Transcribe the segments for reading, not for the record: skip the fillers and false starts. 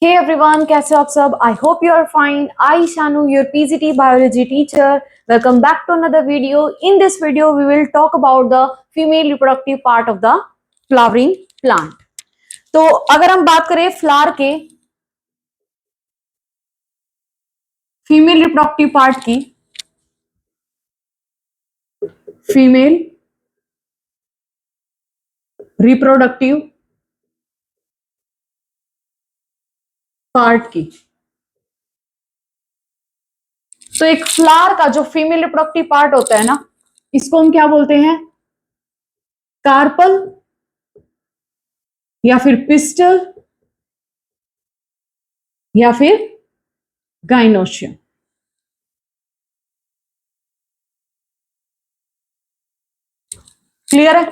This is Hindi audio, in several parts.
Hey everyone, कैसे हो आप सब? I hope you are fine. I Shanu, your PGT biology teacher. Welcome back to another video. In this video, we will talk about the female reproductive part of the flowering plant. तो अगर हम बात करें फ्लावर के फीमेल रिप्रोडक्टिव पार्ट की, फीमेल रिप्रोडक्टिव पार्ट की, तो एक फ्लावर का जो फीमेल रिप्रोडक्टिव पार्ट होता है ना, इसको हम क्या बोलते हैं? कार्पल या फिर पिस्टल या फिर गाइनोशियम। क्लियर है?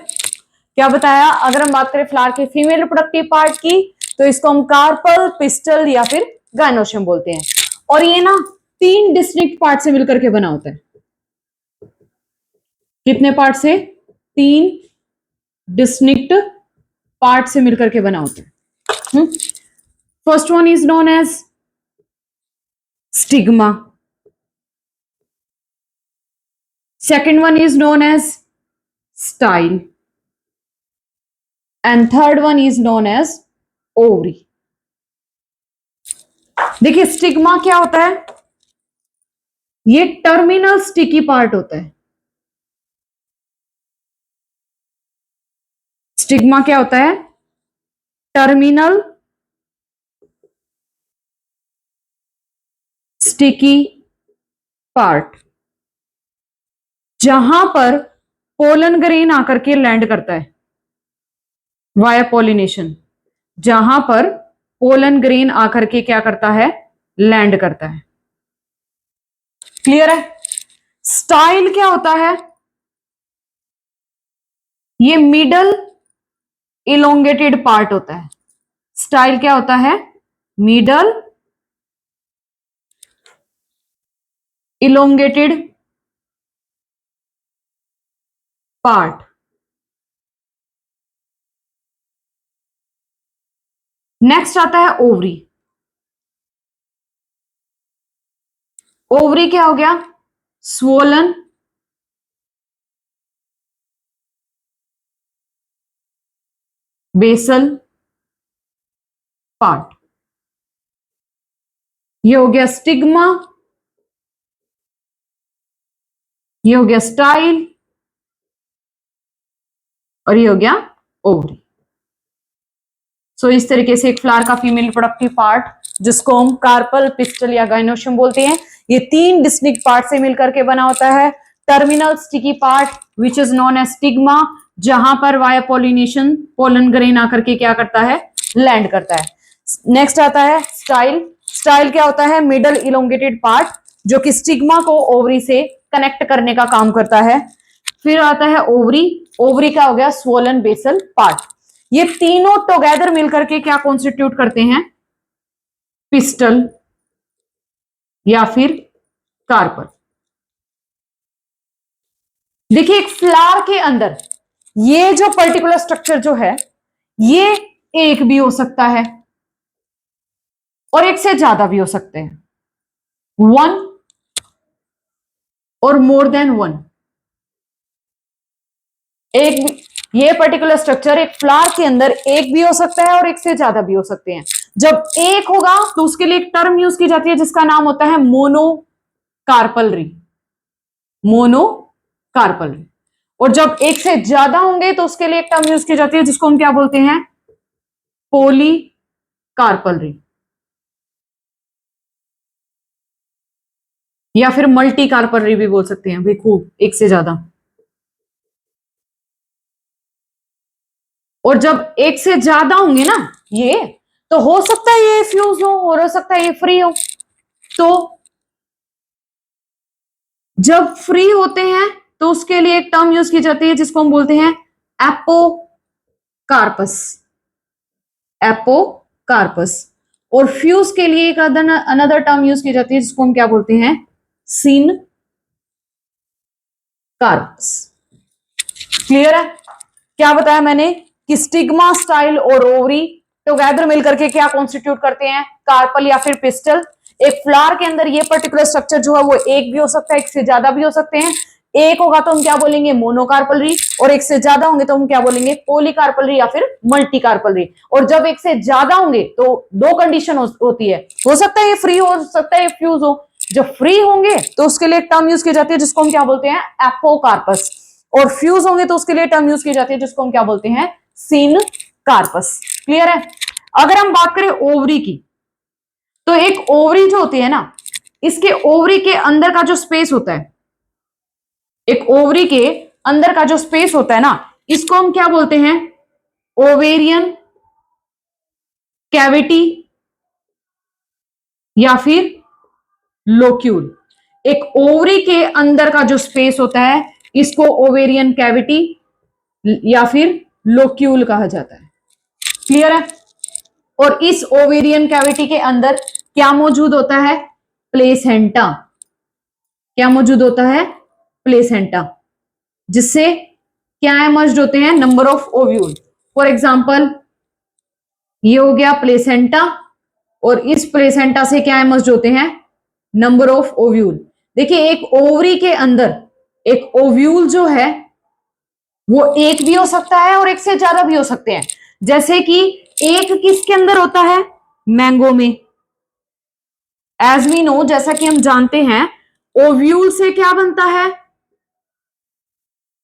क्या बताया? अगर हम बात करें फ्लावर के फीमेल रिप्रोडक्टिव पार्ट की, तो इसको हम कार्पल, पिस्टल या फिर गाइनोशियम बोलते हैं। और ये ना 3 डिस्टिंक्ट पार्ट से मिलकर के बना होता है। कितने पार्ट से? 3 डिस्टिंक्ट पार्ट से मिलकर के बना होता है। First one is known as stigma, second one is known as style, and third one is known as ovary. देखिए स्टिग्मा क्या होता है? ये टर्मिनल स्टिकी पार्ट होता है। स्टिग्मा क्या होता है? टर्मिनल स्टिकी पार्ट, जहां पर पोलन ग्रेन आकर के लैंड करता है वाया पॉलिनेशन। जहां पर पोलन ग्रेन आकर के क्या करता है? लैंड करता है। क्लियर है? स्टाइल क्या होता है? ये मिडल इलोंगेटेड पार्ट होता है। स्टाइल क्या होता है? Middle elongated part. नेक्स्ट आता है ओवरी। ओवरी क्या हो गया? Swollen basal part. ये हो गया स्टिग्मा, ये हो गया स्टाइल, और ये हो गया ओवरी। सो इस तरीके से एक फ्लावर का फीमेल रिप्रोडक्टिव पार्ट, जिसको हम कार्पल, पिस्टल या गाइनोशियम बोलते हैं, ये 3 डिस्टिंक्ट पार्ट से मिलकर के बना होता है। Terminal sticky part which is known as stigma, जहां पर वाया पॉलिनेशन पोलन ग्रेन आकर के क्या करता है? लैंड करता है। नेक्स्ट आता है स्टाइल। स्टाइल क्या होता है? मिडल इलोंगेटेड पार्ट, जो कि स्टिग्मा को ओवरी से कनेक्ट करने का काम करता है। फिर आता है ओवरी। ओवरी क्या हो गया? Swollen basal part. ये तीनों टुगेदर मिलकर के क्या कॉन्स्टिट्यूट करते हैं? पिस्टल या फिर कार्पल। देखिए एक फ्लावर के अंदर ये जो पर्टिकुलर स्ट्रक्चर जो है, ये एक भी हो सकता है और एक से ज्यादा भी हो सकते हैं। 1 और मोर देन 1। एक ये पर्टिकुलर स्ट्रक्चर एक फ्लावर के अंदर एक भी हो सकता है और एक से ज्यादा भी हो सकते हैं। जब एक होगा तो उसके लिए एक टर्म यूज की जाती है जिसका नाम होता है मोनोकार्पलरी। मोनोकार्पलरी। और जब एक से ज्यादा होंगे तो उसके लिए एक टर्म यूज की जाती है जिसको हम क्या बोलते हैं? पॉलीकार्पलरी या फिर मल्टी कार्पलरी भी बोल सकते हैं भाई, खूब एक से ज्यादा। और जब एक से ज्यादा होंगे ना ये, तो हो सकता है ये फ्यूज हो और हो सकता है ये फ्री हो। तो जब फ्री होते हैं तो उसके लिए एक टर्म यूज की जाती है जिसको हम बोलते हैं एपोकार्पस। एपोकार्पस। और फ्यूज के लिए एक अनदर टर्म यूज की जाती है जिसको हम क्या बोलते हैं? सिन कार्पस। क्लियर है? क्या बताया मैंने कि स्टिग्मा, स्टाइल और ओवरी टुगेदर मिलकर के क्या कॉन्स्टिट्यूट करते हैं, कार्पल या फिर पिस्टल। एक फ्लावर के अंदर ये पर्टिकुलर स्ट्रक्चर जो है वो एक भी हो सकता है, एक से ज्यादा भी हो सकते हैं। एक होगा तो हम क्या बोलेंगे, मोनोकार्पलरी, और एक से ज्यादा होंगे तो हम क्या बोलेंगे, पॉलीकार्पलरी या फिर मल्टीकार्पलरी। और जब एक से ज्यादा होंगे तो दो कंडीशन होती है, हो सकता है ये फ्री हो सकता है ये फ्यूज हो। जब फ्री होंगे तो उसके लिए एक टर्म यूज की जाती है जिसको हम क्या बोलते हैं, एपोकार्पस, और फ्यूज होंगे तो उसके लिए टर्म यूज की जाती है जिसको हम क्या बोलते हैं, सिनकार्पस। क्लियर है। अगर हम बात करें ओवरी की, तो एक ओवरी जो होती है ना, इसके ओवरी के अंदर का जो स्पेस होता है, एक ओवरी के अंदर का जो स्पेस होता है ना, इसको हम क्या बोलते हैं, ओवेरियन कैविटी या फिर लोक्यूल। एक ओवरी के अंदर का जो स्पेस होता है इसको ओवेरियन कैविटी या फिर लोक्यूल कहा जाता है। क्लियर है। और इस ओवेरियन कैविटी के अंदर क्या मौजूद होता है, प्लेसेंटा। क्या मौजूद होता है, प्लेसेंटा, जिससे क्या एमर्ज होते हैं, number of ovule. For example ये हो गया प्लेसेंटा, और इस प्लेसेंटा से क्या एमर्ज होते हैं, नंबर ऑफ ओव्यूल। देखिए एक ओवरी के अंदर एक ओव्यूल जो है वो एक भी हो सकता है और एक से ज्यादा भी हो सकते हैं। जैसे कि एक किसके अंदर होता है, मैंगो में। एज वी नो, जैसा कि हम जानते हैं, ओव्यूल से क्या बनता है,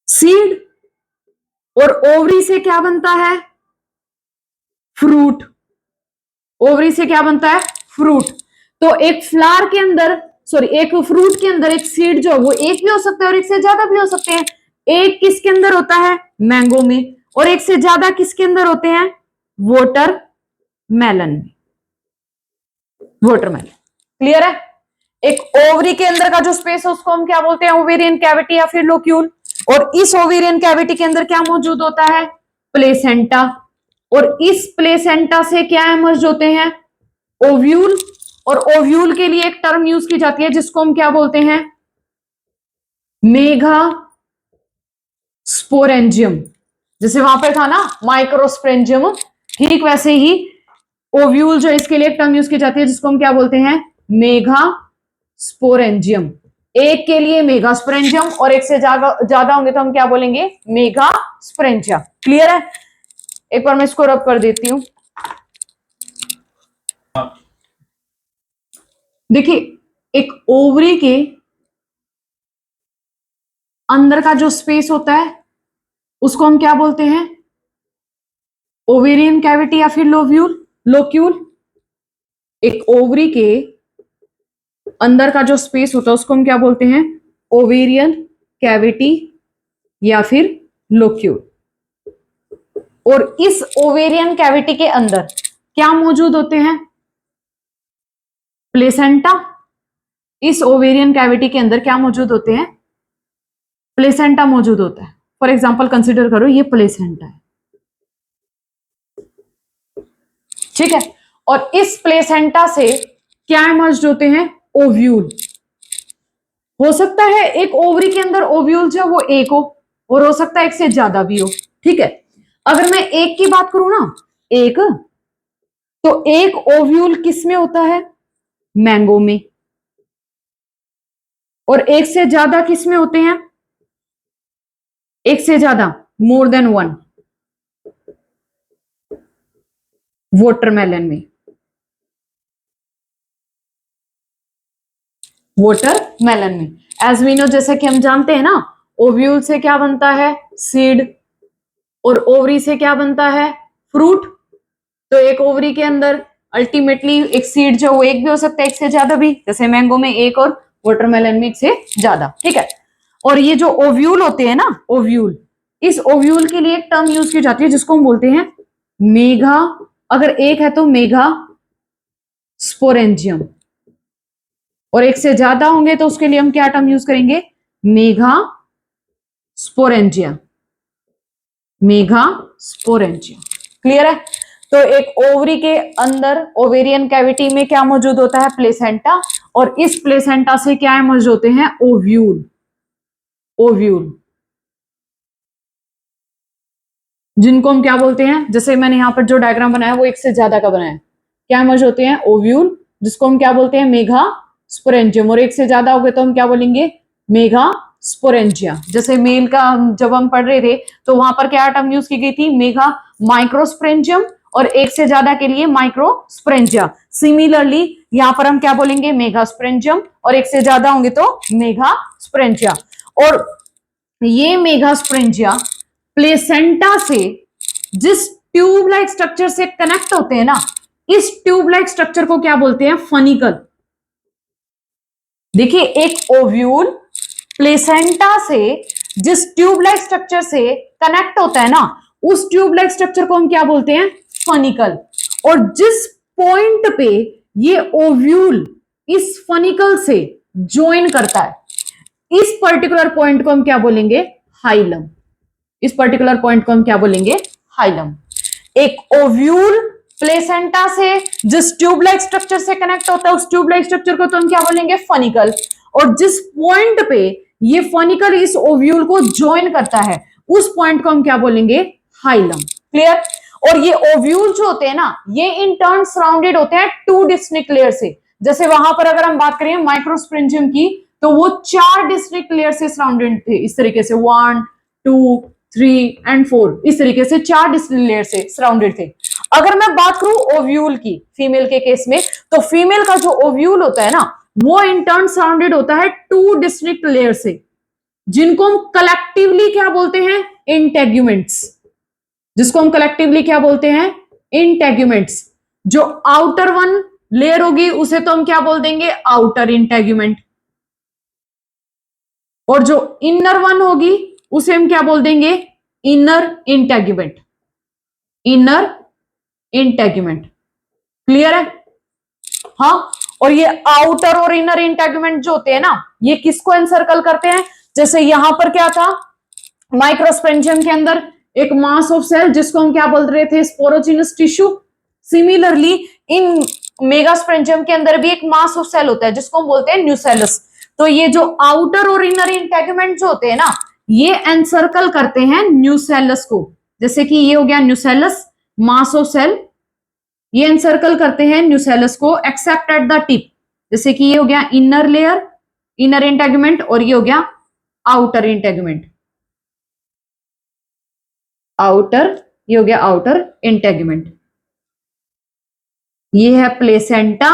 सीड, और ओवरी से क्या बनता है, फ्रूट। ओवरी से क्या बनता है, फ्रूट। तो एक फ्लावर के अंदर, सॉरी एक फ्रूट के अंदर एक सीड जो वो एक भी हो सकता है और एक से ज्यादा भी हो सकते हैं। एक किसके अंदर होता है, मैंगो में, और एक से ज्यादा किसके अंदर होते हैं, वाटरमेलन में। वाटरमेलन। क्लियर है। एक ओवरी के अंदर का जो स्पेस है उसको हम क्या बोलते हैं, ओवेरियन कैविटी या फिर लोक्यूल। और इस ओवेरियन कैविटी के अंदर क्या मौजूद होता है, प्लेसेंटा, और इस प्लेसेंटा से क्या एमर्ज होते हैं, ओव्यूल। और ओव्यूल के लिए एक टर्म यूज की जाती है जिसको हम क्या बोलते हैं, मेगा स्पोरेंजियम। जैसे वहां पर था ना माइक्रोस्पोरेंजियम, ठीक वैसे ही ओव्यूल जो इसके लिए एक टर्म यूज की जाती है जिसको हम क्या बोलते हैं, मेगा स्पोरेंजियम। एक के लिए मेगा स्पोरेंजियम और एक से ज्यादा होंगे तो हम क्या बोलेंगे, मेगा स्पोरेंजिया। क्लियर है। एक बार मैं इसको रब कर देती हूं। देखिए एक ओवरी के अंदर का जो स्पेस होता है उसको हम क्या बोलते हैं, ओवेरियन कैविटी या फिर लोक्यूल। एक ओवरी के अंदर का जो स्पेस होता है उसको हम क्या बोलते हैं, ओवेरियन कैविटी या फिर लोक्यूल। और इस ओवेरियन कैविटी के अंदर क्या मौजूद होते हैं, प्लेसेंटा। इस ओवेरियन कैविटी के अंदर क्या मौजूद होते हैं, प्लेसेंटा मौजूद होता है। फॉर एग्जांपल कंसीडर करो ये प्लेसेंटा है, ठीक है। और इस प्लेसेंटा से क्या इमर्ज होते हैं, ओव्यूल। हो सकता है एक ओवरी के अंदर ओव्यूल जो वो एक हो, और हो सकता है एक से ज्यादा भी हो, ठीक है। अगर मैं एक की बात करूं ना, एक, तो एक ओव्यूल किस में होता है, मैंगो में, और एक से ज्यादा किस में होते हैं, एक से ज्यादा, मोर देन वन, वाटरमेलन में। वाटरमेलन में एज वी नो, जैसा कि हम जानते हैं ना, ओव्यूल से क्या बनता है, सीड, और ओवरी से क्या बनता है, फ्रूट। तो एक ओवरी के अंदर अल्टीमेटली एक सीड जो वो एक भी हो सकता है, एक से ज्यादा भी, जैसे मैंगो में एक और वाटरमेलन में एक से ज्यादा, ठीक है। और ये जो ओव्यूल होते हैं ना, ओव्यूल, इस ओव्यूल के लिए एक टर्म यूज की जाती है जिसको हम बोलते हैं मेगा, अगर एक है तो मेगा स्पोरेंजियम, और एक से ज्यादा होंगे तो उसके लिए हम क्या टर्म यूज करेंगे, mega sporangia, mega sporangia. Clear है। तो एक ओवरी के अंदर ओवेरियन कैविटी में क्या मौजूद होता है, प्लेसेंटा, और इस प्लेसेंटा से क्या मौजूद होते हैं, ओव्यूल। ओव्यूल जिनको हम क्या बोलते हैं, जैसे मैंने यहाँ पर जो डायग्राम बनाया वो एक से ज्यादा का बनाया, क्या मर्ज होते हैं, ओव्यूल, जिसको हम क्या बोलते हैं, मेगा स्पोरेंजियम, और एक से ज्यादा हो गए तो हम क्या बोलेंगे, मेगा स्पोरेंजिया। जैसे मेल का जब हम पढ़ रहे थे तो वहां पर क्या टर्म यूज की गई थी, मेगा माइक्रोस्पोरेंजियम, और एक से ज्यादा के लिए माइक्रोस्पोरेंजिया। सिमिलरली यहाँ पर हम क्या बोलेंगे, मेगा स्पोरेंजियम, और एक से ज्यादा होंगे तो मेगा स्पोरेंजिया। और ये मेगा स्पोरेंजिया प्लेसेंटा से जिस ट्यूब लाइक स्ट्रक्चर से कनेक्ट होते हैं ना, इस ट्यूब लाइक स्ट्रक्चर को क्या बोलते हैं, फनिकल। देखिए, एक ओव्यूल प्लेसेंटा से जिस ट्यूब लाइक स्ट्रक्चर से कनेक्ट होता है ना, उस ट्यूब लाइक स्ट्रक्चर को हम क्या बोलते हैं, फनिकल। और जिस पॉइंट पे ये ओव्यूल इस फनिकल से ज्वाइन करता है, इस पर्टिकुलर पॉइंट को हम क्या बोलेंगे, हाइलम। इस पर्टिकुलर पॉइंट को हम क्या बोलेंगे, हाइलम। एक ओव्यूल प्लेसेंटा से जिस ट्यूब लाइक स्ट्रक्चर से कनेक्ट होता है, उस ट्यूब लाइक स्ट्रक्चर को तो हम क्या बोलेंगे, फनिकल। और जिस पॉइंट पे ये फनिकल इस ओव्यूल को ज्वाइन करता है, उस पॉइंट को हम क्या बोलेंगे, हाइलम। क्लियर। और ये ओव्यूल जो होते हैं ना, ये इन टर्न सराउंडेड होते हैं टू डिस्टिंक्ट लेयर से। जैसे वहां पर अगर हम बात करें माइक्रोस्पोरेंजियम की, तो वो 4 डिस्टिंक्ट लेयर से सराउंडेड थे, इस तरीके से 1 2 3 एंड 4, इस तरीके से 4 डिस्टिंक्ट लेयर से सराउंडेड थे। अगर मैं बात करूं ओव्यूल की, फीमेल के केस में, तो फीमेल का जो ओव्यूल होता है ना, वो इन टर्न सराउंडेड होता है 2 डिस्टिंक्ट लेयर से, जिनको हम कलेक्टिवली क्या बोलते हैं, इंटेग्यूमेंट्स। जिसको हम कलेक्टिवली क्या बोलते हैं, इंटेग्यूमेंट्स। जो आउटर वन लेयर होगी उसे तो हम क्या बोल देंगे, आउटर इंटेग्यूमेंट, और जो इनर वन होगी उसे हम क्या बोल देंगे, inner integument. Inner integument. Clear है। हाँ, और ये आउटर और इनर इंटेग्यूमेंट जो होते हैं ना, ये किसको एनसर्कल करते हैं, जैसे यहां पर क्या था, माइक्रोस्पोरेंजियम के अंदर एक मास ऑफ सेल जिसको हम क्या बोल रहे थे, sporogenous tissue. Similarly in megasporangium के अंदर भी एक मास ऑफ सेल होता है जिसको हम बोलते हैं न्यूसेलस। तो ये जो आउटर और इनर इंटेग्यूमेंट जो होते हैं ना, ये एनसर्कल करते हैं न्यूसेलस को। जैसे कि ये हो गया न्यूसेलस, मास ऑफ सेल, ये एनसर्कल करते हैं न्यूसेलस को एक्सेप्ट एट द टिप। जैसे कि ये हो गया इनर लेयर, इनर इंटेग्यूमेंट, और ये हो गया आउटर इंटेग्यूमेंट। आउटर, ये हो गया आउटर इंटेग्यूमेंट। ये है प्लेसेंटा।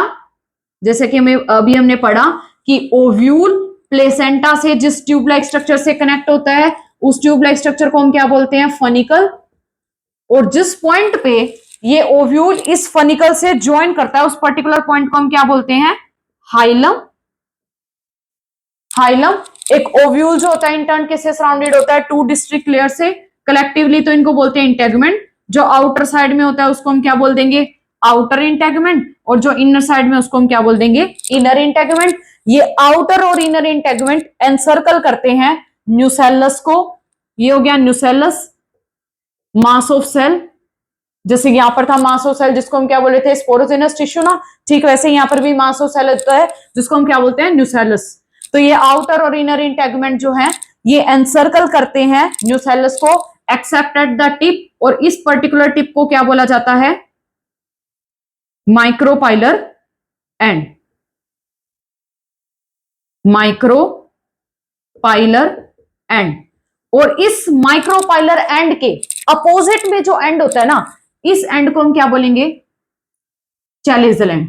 जैसे कि हमें अभी हमने पढ़ा कि ओव्यूल प्लेसेंटा से जिस ट्यूब लाइक स्ट्रक्चर से कनेक्ट होता है, उस ट्यूब लाइक स्ट्रक्चर को हम क्या बोलते हैं, फनिकल। और जिस पॉइंट पे ये ओव्यूल इस फनिकल से ज्वाइन करता है, उस पर्टिकुलर पॉइंट को हम क्या बोलते हैं, हाइलम। हाइलम। एक ओव्यूल जो होता है इंटर्न किससे सराउंडेड होता है, 2 डिस्टिंक्ट लेयर से, कलेक्टिवली तो इनको बोलते हैं इंटेग्यूमेंट। जो आउटर साइड में होता है उसको हम क्या बोल देंगे, आउटर इंटेग्यूमेंट, और जो इनर साइड में उसको हम क्या बोल देंगे, इनर इंटेग्यूमेंट। ये आउटर और इनर इंटेग्यूमेंट एनसर्कल करते हैं न्यूसेलस को। ये हो गया न्यूसेलस, मास ऑफ सेल। जैसे यहां पर था मास ऑफ सेल जिसको हम क्या बोले थे, स्पोरोजिनस टिश्यू ना, ठीक वैसे यहां पर भी मास ऑफ सेल होता है जिसको हम क्या बोलते हैं, न्यूसेलस। तो ये आउटर और इनर इंटेग्यूमेंट जो है, ये एनसर्कल करते हैं न्यूसेलस को एक्सेप्ट एट द टिप, और इस पर्टिकुलर टिप को क्या बोला जाता है, माइक्रोपाइलर एंड। Micropylar and. और इस माइक्रोपाइलर एंड के अपोजिट में जो एंड होता है ना, इस एंड को हम क्या बोलेंगे, चैलेजल एंड।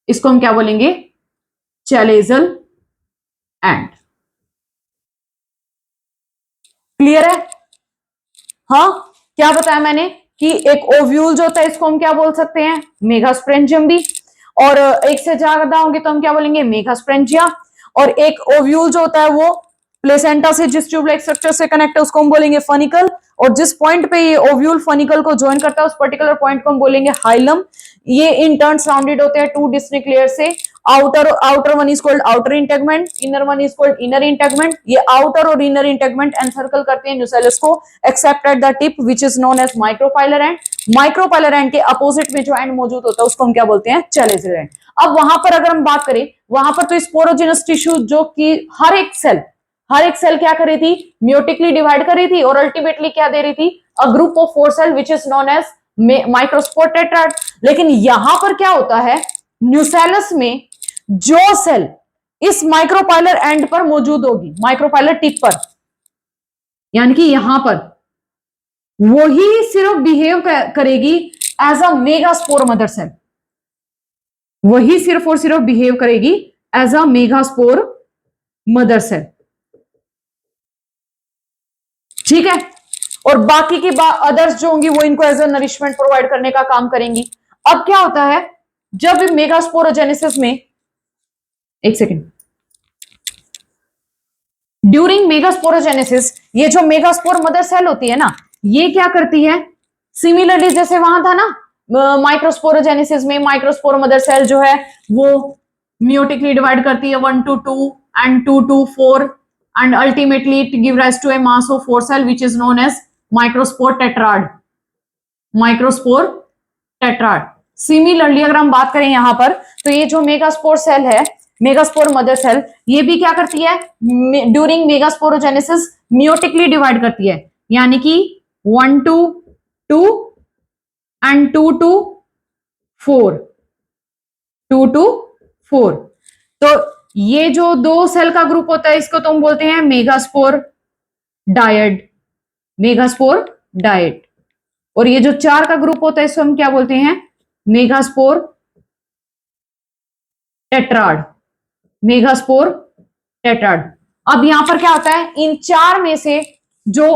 इसको हम क्या बोलेंगे, चैलेजल एंड। क्लियर है। हाँ, क्या बताया मैंने कि एक ओव्यूल जो होता है इसको हम क्या बोल सकते हैं, मेगास्पोरेंजियम भी, और एक से ज्यादा होंगे तो हम क्या बोलेंगे, मेगास्पोरेंजिया। और एक ओव्यूल जो होता है वो प्लेसेंटा से जिस ट्यूब लाइक स्ट्रक्चर से कनेक्ट है उसको हम बोलेंगे फनिकल, और जिस पॉइंट पे ये ओव्यूल फनिकल को ज्वाइन करता है उस पर्टिकुलर पॉइंट को हम बोलेंगे हाइलम। ये इन टर्न सराउंडेड होते हैं 2 डिस्टिंक्ट लेयर से। Outer one is called outer integument, inner one is called inner integument. ये आउटर और इनर इंटेगमेंट एनसर्कल करते हैं न्यूसेलस को except at the tip which is known as micropylar end. Micropylar end के अपोजिट में जो एंड मौजूद होता है उसको हम क्या बोलते हैं, चैलेजल एंड। अब वहां पर अगर हम बात करें, वहां पर तो स्पोरोजिनस टिश्यू जो कि हर एक सेल हर एक सेल क्या कर रही थी, म्योटिकली डिवाइड कर रही थी और अल्टीमेटली क्या दे रही थी, a group of 4 cell which is known as microspore tetrad. लेकिन यहां पर क्या होता है, न्यूसेलस में जो सेल इस माइक्रोपाइलर एंड पर मौजूद होगी, माइक्रोपाइलर टिप पर, यानी कि यहां पर वही सिर्फ बिहेव करेगी as a megaspore mother cell, वही सिर्फ और सिर्फ बिहेव करेगी as a megaspore mother cell. ठीक है, और बाकी की अदर्स जो होंगी वो इनको एज अ नरिशमेंट प्रोवाइड करने का काम करेंगी। अब क्या होता है, जब मेगास्पोरोजेनेसिस में, एक सेकेंड, ड्यूरिंग मेगास्पोरोजेनेसिस ये जो मेगास्पोर मदर सेल होती है ना, ये क्या करती है, सिमिलरली जैसे वहां था ना माइक्रोस्पोरोजेनेसिस में, माइक्रोस्पोर मदर सेल जो है वो म्योटिकली डिवाइड करती है 1 to 2 and 2 to 4 and ultimately it give rise to a mass of 4 cell which is known as microspore tetrad, microspore tetrad. Similarly अगर हम बात करें यहां पर, तो ये जो मेगास्पोर सेल है, मेगास्पोर मदर सेल, ये भी क्या करती है, ड्यूरिंग मेगास्पोरोजेनेसिस म्योटिकली डिवाइड करती है, यानी कि 1 to 2 and 2 to 4, 2 to 4। तो ये जो दो सेल का ग्रुप होता है इसको तुम बोलते हैं मेगास्पोर डायड, मेगास्पोर डायड। और ये जो 4 का ग्रुप होता है इसको हम क्या बोलते हैं, मेगास्पोर टेट्राड, मेगास्पोर टेट्राड। अब यहां पर क्या होता है, इन 4 में से जो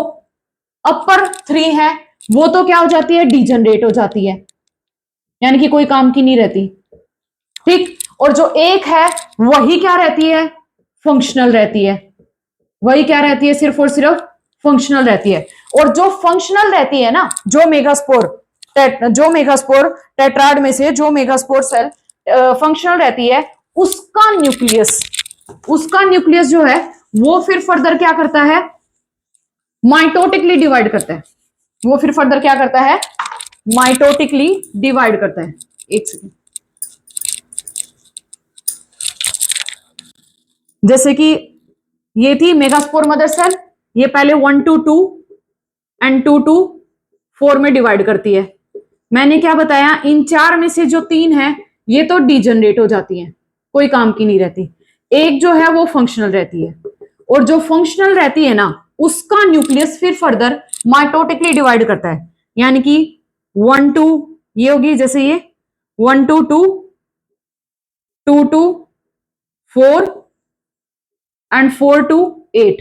अपर 3 है वो तो क्या हो जाती है, डिजनरेट हो जाती है, यानी कि कोई काम की नहीं रहती। ठीक, और जो एक है वही क्या रहती है, फंक्शनल रहती है, वही क्या रहती है, सिर्फ और सिर्फ फंक्शनल रहती है। और जो फंक्शनल रहती है ना, जो मेगास्पोर टेट्राड में से जो मेगास्पोर सेल फंक्शनल रहती है, उसका न्यूक्लियस जो है वो फिर फर्दर क्या करता है, माइटोटिकली डिवाइड करता है, वो फिर फर्दर क्या करता है, माइटोटिकली डिवाइड करता है। एक सेकेंड, जैसे कि ये थी मेगास्पोर मदर सेल, ये पहले 1 to 2 and 2 to 4 में डिवाइड करती है। मैंने क्या बताया, इन 4 में से जो 3 है ये तो डिजनरेट हो जाती हैं, कोई काम की नहीं रहती, एक जो है वो फंक्शनल रहती है। और जो फंक्शनल रहती है ना, उसका न्यूक्लियस फिर फर्दर माइटोटिकली डिवाइड करता है, यानी कि 1 to, ये होगी जैसे ये 1 to 2, 2 to 4 एंड 4 to 8।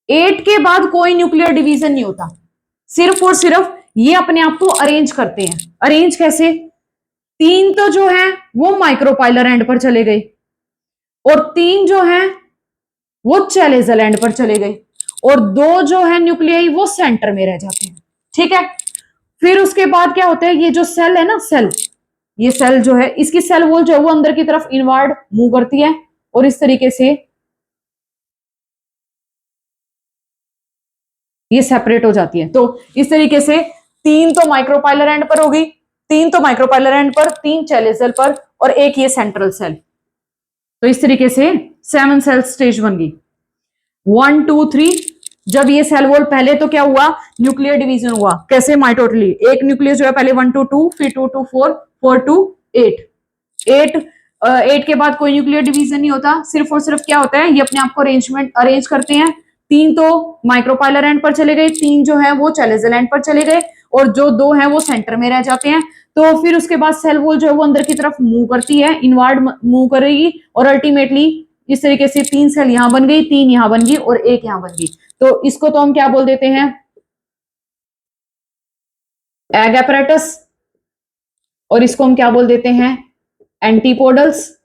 8 के बाद कोई न्यूक्लियर डिवीजन नहीं होता, सिर्फ और सिर्फ ये अपने आप को अरेंज करते हैं। अरेंज कैसे, 3 तो जो है वो माइक्रोपाइलर एंड पर चले गए और 3 जो है वो चैलेजल एंड पर चले गए और 2 जो है न्यूक्लियाई वो सेंटर में रह जाते हैं। ठीक है, फिर उसके बाद क्या होता है, ये जो सेल है ना, ये सेल जो है, इसकी सेल वॉल जो है वो अंदर की तरफ इनवर्ड मूव करती है और इस तरीके से ये सेपरेट हो जाती है। तो इस तरीके से 3 तो माइक्रोपाइलर एंड पर होगी, 3 तो माइक्रोपाइलर एंड पर, 3 चैलेजल पर और एक ये सेंट्रल सेल। तो इस तरीके से 7 सेल स्टेज बन गई। 1 2 3, जब ये सेल वॉल, पहले तो क्या हुआ, न्यूक्लियर डिवीजन हुआ, कैसे, माइटोटली, एक न्यूक्लियस जो है पहले 1 to 2, फिर 2 to 4, 4 to 8। 8 के बाद कोई न्यूक्लियर डिवीजन नहीं होता, सिर्फ और सिर्फ क्या होता है, ये अपने आप को अरेंज करते हैं। 3 तो माइक्रोपाइलर एंड पर चले गए, 3 जो है वो चैलेजल एंड पर चले गए और जो 2 हैं वो सेंटर में रह जाते हैं। तो फिर उसके बाद सेल वॉल जो है वो अंदर की तरफ मूव करती है, इनवर्ड मूव करेगी और अल्टीमेटली इस तरीके से 3 सेल यहां बन गई, 3 यहां बन गई और 1 यहां बन गई। तो इसको तो हम क्या बोल देते हैं, एग एपरेटस, और इसको हम क्या बोल देते हैं, एंटीपोडल्स।